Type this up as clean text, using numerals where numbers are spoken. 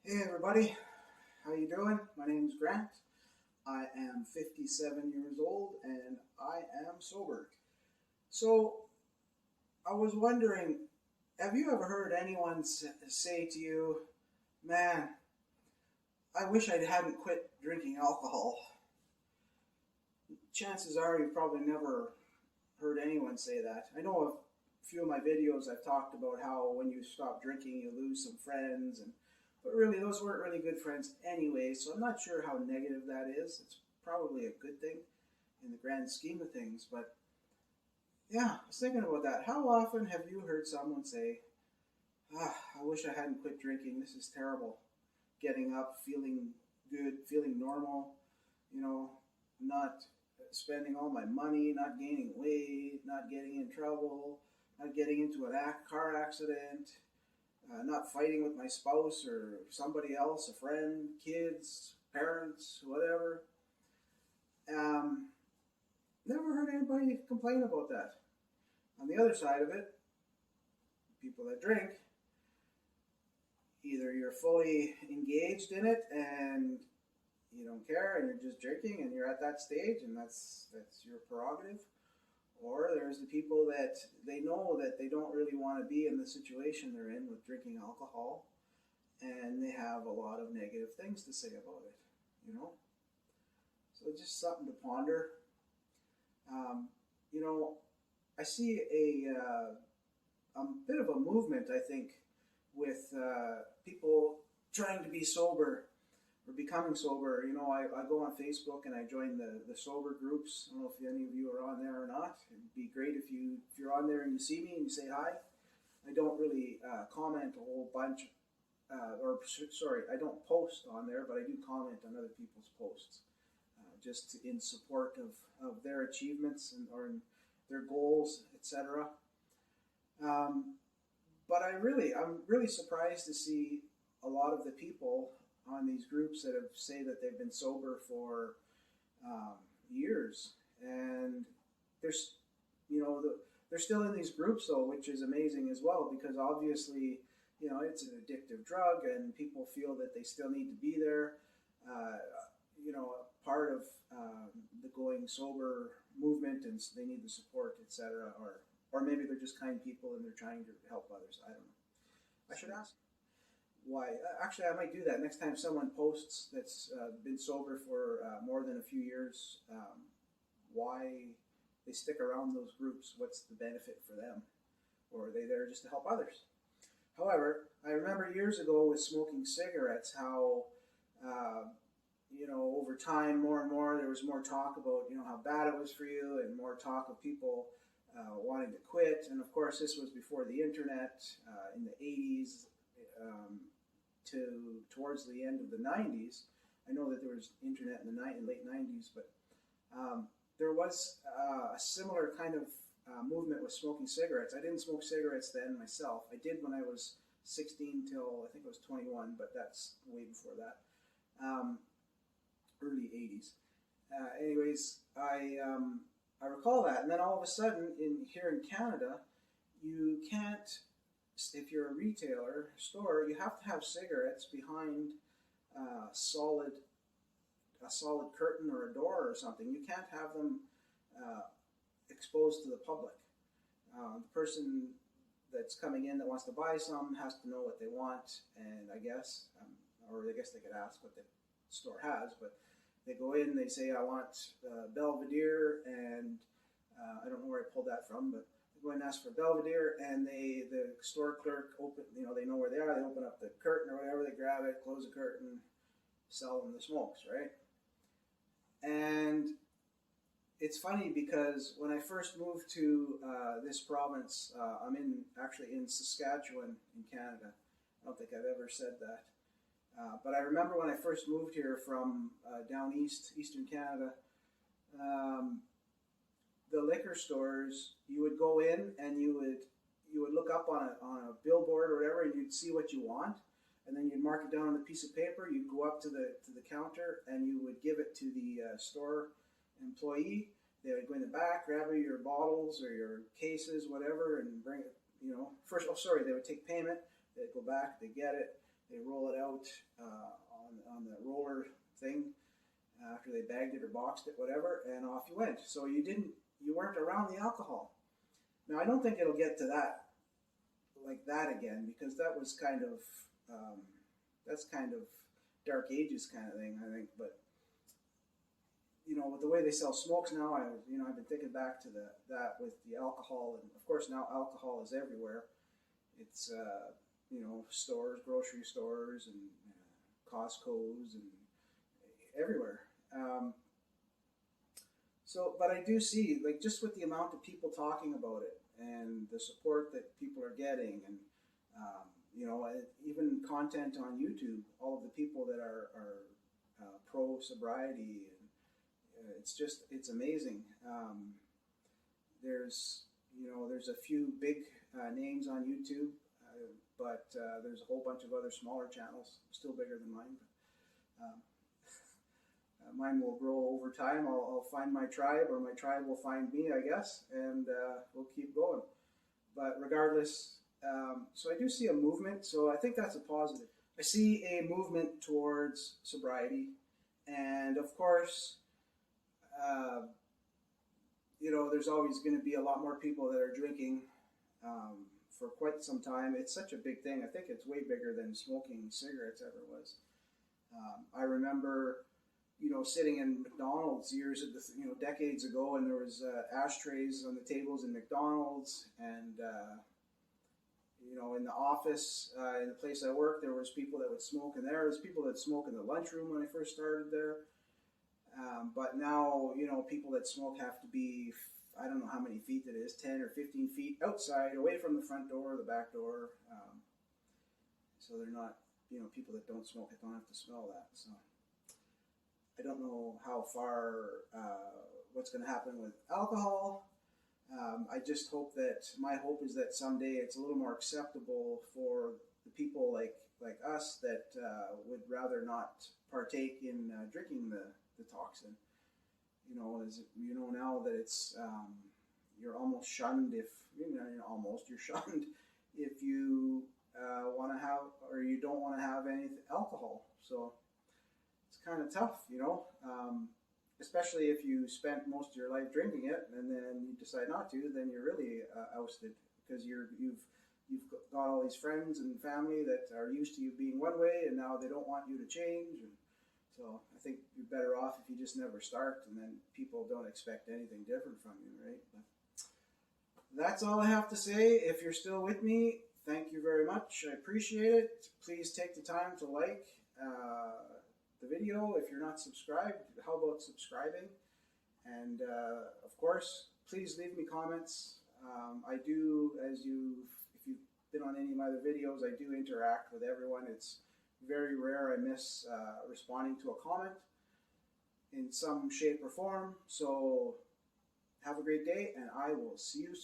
Hey everybody, how you doing? My name's Grant. I am 57 years old and I am sober. So I was wondering, have you ever heard anyone say to you, "Man, I wish I hadn't quit drinking alcohol"? Chances are you've probably never heard anyone say that. I know a few of my videos I've talked about how when you stop drinking you lose some friends, but really those weren't really good friends anyway, so I'm not sure how negative that is. It's probably a good thing in the grand scheme of things, but yeah, I was thinking about that. How often have you heard someone say, I wish I hadn't quit drinking, this is terrible. Getting up, feeling good, feeling normal, you know, not spending all my money, not gaining weight, not getting in trouble, not getting into a car accident, not fighting with my spouse or somebody else, a friend, kids, parents, whatever. Um, Never heard anybody complain about that. On the other side of it, people that drink, either you're fully engaged in it and you don't care and you're just drinking and you're at that stage and that's your prerogative, or there's the people that they know that they don't really want to be in the situation they're in with drinking alcohol, and they have a lot of negative things to say about it, you know? So just something to ponder. Um, you know, I see a bit of a movement, I think, with people trying to be sober or becoming sober. You know, I go on Facebook and I join the sober groups. I don't know if any of you are on there or not. It'd be great if you're on there and you see me and you say hi. I don't really comment a whole bunch, I don't post on there, but I do comment on other people's posts, just in support of their achievements or in their goals, etc. Um, but I'm really surprised to see a lot of the people on these groups that have say that they've been sober for um, years, and there's you know they're still in these groups though, which is amazing as well, because obviously it's an addictive drug and people feel that they still need to be there. Uh, Part of the going sober movement, and they need the support, etc. Or maybe they're just kind people and they're trying to help others. I don't know. I should ask why. Actually, I might do that next time someone posts that's been sober for more than a few years. Why they stick around those groups? What's the benefit for them? Or are they there just to help others? However, I remember years ago with smoking cigarettes how uh, over time, more and more, there was more talk about, how bad it was for you, and more talk of people wanting to quit. And of course, this was before the internet, in the 80s, towards the end of the 90s. I know that there was internet in the late 90s, but there was a similar kind of movement with smoking cigarettes. I didn't smoke cigarettes then myself. I did when I was 16 till I think I was 21, but that's way before that. Early 80s. Anyways, I recall that, and then all of a sudden, here in Canada, you can't. If you're a retailer store, you have to have cigarettes behind solid a solid curtain or a door or something. You can't have them uh, exposed to the public. The person that's coming in that wants to buy some has to know what they want, and or I guess they could ask what the store has, but they go in, they say, I want Belvedere, and I don't know where I pulled that from, but they go in and ask for Belvedere, and the store clerk they know where they are, they open up the curtain or whatever, they grab it, close the curtain, sell them the smokes, right? And it's funny because when I first moved to this province, I'm actually in Saskatchewan in Canada. I don't think I've ever said that. But I remember when I first moved here from down eastern Canada, the liquor stores, you would go in and you would look up on a billboard or whatever, and you'd see what you want, and then you'd mark it down on a piece of paper. You'd go up to the counter and you would give it to the store employee. They would go in the back, grab your bottles or your cases, whatever, and bring it. First, they would take payment. They'd go back, they get it, they roll it out on the roller thing after they bagged it or boxed it, whatever, and off you went. So you weren't around the alcohol. Now I don't think it'll get to that like that again, because that was kind of that's kind of dark ages kind of thing, I think. But with the way they sell smokes now, I've been thinking back to that with the alcohol, and of course now alcohol is everywhere. It's stores, grocery stores, and Costco's, and everywhere. But I do see, like, just with the amount of people talking about it and the support that people are getting, and even content on YouTube, all of the people that are pro sobriety, and it's amazing. There's a few big names on YouTube, but there's a whole bunch of other smaller channels, still bigger than mine. Mine will grow over time. I'll find my tribe, or my tribe will find me, I guess, and we'll keep going. But regardless, so I do see a movement, so I think that's a positive. I see a movement towards sobriety, and of course, there's always going to be a lot more people that are drinking for quite some time. It's such a big thing. I think it's way bigger than smoking cigarettes ever was. I remember sitting in McDonald's decades ago, and there was ashtrays on the tables in McDonald's, and in the office, in the place I worked, there was people that would smoke in there. There was people that smoke in the lunchroom when I first started there. But now, people that smoke have to be, I don't know how many feet it is, 10 or 15 feet outside, away from the front door or the back door. So they're not, people that don't smoke, don't have to smell that. So I don't know how far, what's going to happen with alcohol. I just hope my hope is that someday it's a little more acceptable for the people like us that would rather not partake in drinking the toxin. Now that it's, you're almost shunned you're shunned if you want to have, or you don't want to have any alcohol. So it's kind of tough, especially if you spent most of your life drinking it and then you decide not to, then you're really ousted, because you've got all these friends and family that are used to you being one way, and now they don't want you to change. And so I think you're better off if you just never start, and then people don't expect anything different from you, right? But that's all I have to say. If you're still with me, thank you very much. I appreciate it. Please take the time to like the video. If you're not subscribed, how about subscribing? And of course, please leave me comments. I do, if you've been on any of my other videos, I do interact with everyone. It's very rare I miss responding to a comment in some shape or form. So have a great day, and I will see you soon.